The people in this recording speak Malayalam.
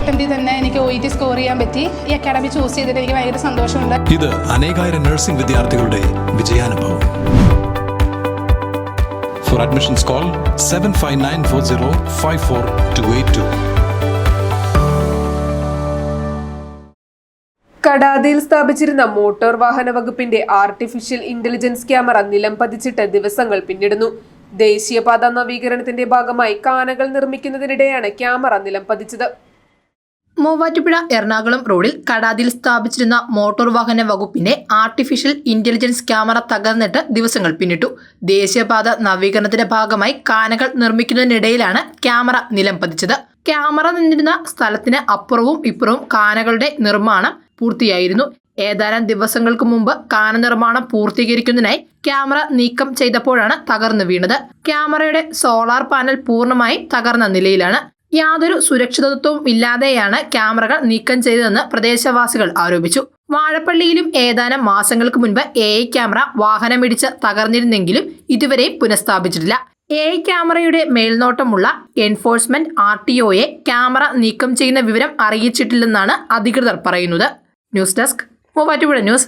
അറ്റംപ്റ്റിൽ തന്നെ എനിക്ക് OET സ്കോർ ചെയ്യാൻ പറ്റി. ഈ അക്കാഡമി ചൂസ് ചെയ്തിട്ട് എനിക്ക് ഭയങ്കര സന്തോഷമുണ്ട്. ഇത് അനേകായിരം നഴ്സിംഗ് വിദ്യാർത്ഥികളുടെ വിജയാനുഭവം. For admissions call 7594054282. കടാതിയിൽ സ്ഥാപിച്ചിരുന്ന മോട്ടോർ വാഹന വകുപ്പിന്റെ ആർട്ടിഫിഷ്യൽ ഇന്റലിജൻസ് ക്യാമറ നിലം പതിച്ചിട്ട് ദിവസങ്ങൾ പിന്നിടുന്നു. ദേശീയപാത നവീകരണത്തിന്റെ ഭാഗമായി കാനകൾ നിർമ്മിക്കുന്നതിനിടെയാണ് ക്യാമറ നിലം പതിച്ചത്. മൂവാറ്റുപുഴ എറണാകുളം റോഡിൽ കടാതിയിൽ സ്ഥാപിച്ചിരുന്ന മോട്ടോർ വാഹന വകുപ്പിന്റെ ആർട്ടിഫിഷ്യൽ ഇന്റലിജൻസ് ക്യാമറ തകർന്നിട്ട് ദിവസങ്ങൾ പിന്നിട്ടു. ദേശീയപാത നവീകരണത്തിന്റെ ഭാഗമായി കാനകൾ നിർമ്മിക്കുന്നതിനിടയിലാണ് ക്യാമറ നിലം പതിച്ചത്. ക്യാമറ നിന്നിരുന്ന സ്ഥലത്തിന് അപ്പുറവും ഇപ്പുറവും കാനകളുടെ നിർമ്മാണം പൂർത്തിയായിരുന്നു. ഏതാനും ദിവസങ്ങൾക്ക് മുമ്പ് കാന നിർമ്മാണം പൂർത്തീകരിക്കുന്നതിനായി ക്യാമറ നീക്കം ചെയ്തപ്പോഴാണ് തകർന്നു വീണത്. ക്യാമറയുടെ സോളാർ പാനൽ പൂർണ്ണമായി തകർന്ന നിലയിലാണ്. യാതൊരു സുരക്ഷിതത്വവും ഇല്ലാതെയാണ് ക്യാമറകൾ നീക്കം ചെയ്തതെന്ന് പ്രദേശവാസികൾ ആരോപിച്ചു. വാഴപ്പള്ളിയിലും ഏതാനും മാസങ്ങൾക്ക് മുൻപ് AI ക്യാമറ വാഹനമിടിച്ച് തകർന്നിരുന്നെങ്കിലും ഇതുവരെ പുനഃസ്ഥാപിച്ചിട്ടില്ല. AI ക്യാമറയുടെ മേൽനോട്ടമുള്ള എൻഫോഴ്സ്മെന്റ് RTOയെ ക്യാമറ നീക്കം ചെയ്യുന്ന വിവരം അറിയിച്ചിട്ടില്ലെന്നാണ് അധികൃതർ പറയുന്നത്. News desk Muvattupuzha news.